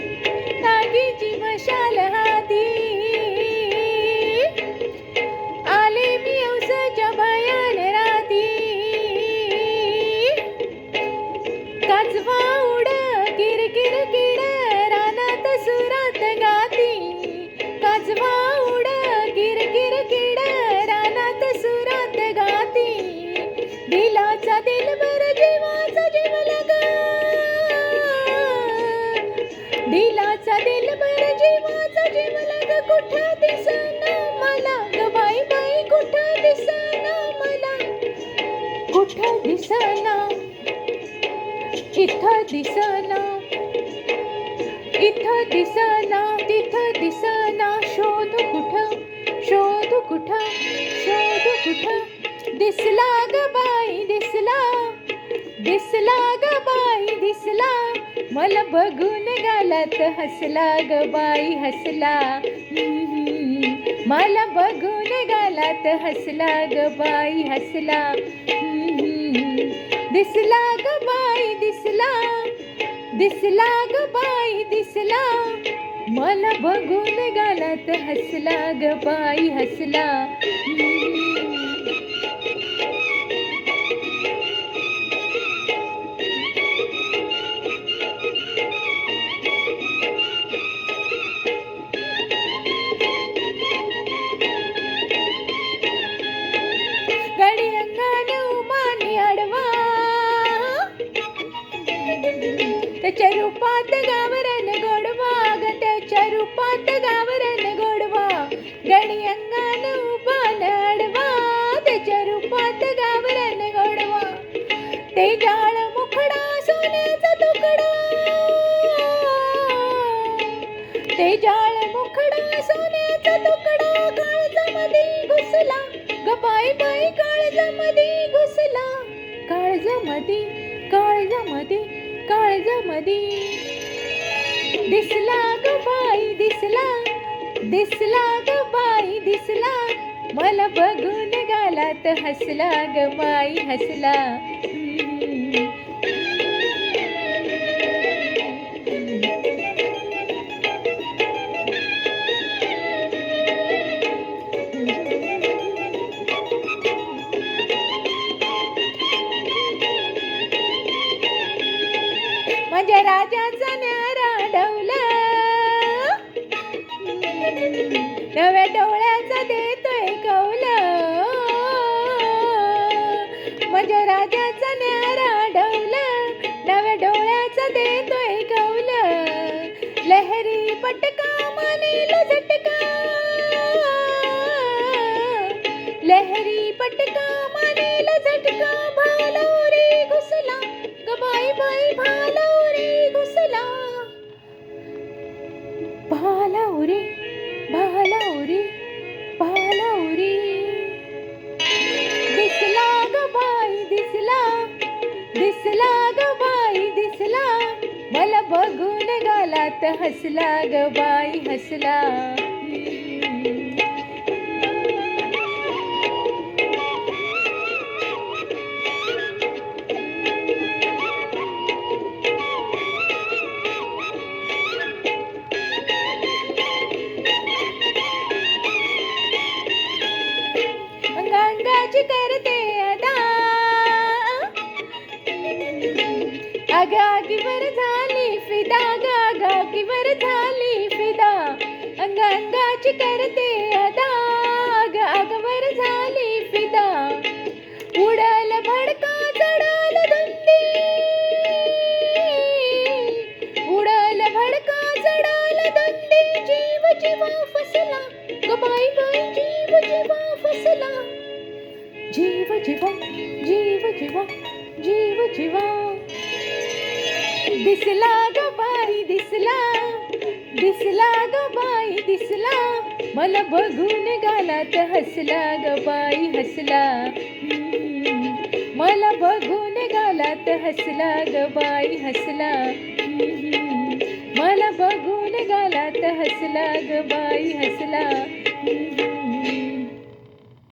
नागीची मशाल हाती आले मी औसाच्या भयान राती काजवा उड किरकिर किड रानात सुरात गाती काजवा उड किरकिर किड रानात सुरात गाती दिलाचा दिलबर जीवाचा जीव लगा दिलाचा दिलबर जीवाचा जीव लगा कुठं दिसना मला ग बाई बाई कुठं दिसना मला कुठं दिसना इथं दिसना इथं दिसना तिथं दिसना शोध कुठं शोध कुठं शोध कुठं दिसला ग बाई दिसला दिसला ग बाई दिसला मला बघून गालात हसला ग बाई हसला मला बघून गालात हसला ग बाई हसला दिसला ग बाई दिसला दिसला ग बाई दिसला मला बघून गालात हसला ग बाई हसला गडी अंगाने उमानी अडवा त्याच्या रूपात गावरण गोडवा ग त्याच्या रूपात गावरण गोडवा गडी अंगाने उभान अडवा त्याच्या रूपात गावरण गोडवा ते जाळ मुखडा सोन्याचा तुकडा ते जाळ मुखडा सोन्याचा तुकडा काळजामध्ये घुसला ग बाई बाई काळजामध्ये घुसला काळजामध्ये काळजामध्ये काळजामध्ये दिसला ग बाई दिसला दिसला ग बाई दिसला मला बघून गालात हसला ग बाई हसला माझ्या राजाचा न्यारा डवला नव्या डोळ्याचा देतोय कौला माझ्या राजाचा न्यारा डवला नव्या डोळ्याचा देतोय कौला लहरी पटका मानेला झटका लहरी पटका मानेला झटका भालवरी घुसला ग बाई बाई भालवरी घुसला भालवरी भालवरी भालवरी दिसला ग बाई दिसला दिसला ग बाई दिसला मला बघून गालात हसला ग बाई हसला अंगाची करते अदा आगागीवर झाली फिदा गागागीवर झाली फिदा अंगाची करते अदा आगागवर झाली फिदा उडल भडका चढल धुंदी उडल भडका चढल धुंदी जीव जीवा फसला ग बाई बाई जीव जीवा फसला जीव जीवा जीव जीवा जीव जीवा दिसला ग बाई दिसला दिसला ग बाई दिसला मला बघून गालात हसला ग बाई हसला मला बघून गालात हसला ग बाई हसला मला बघून गालात हसला ग बाई हसला.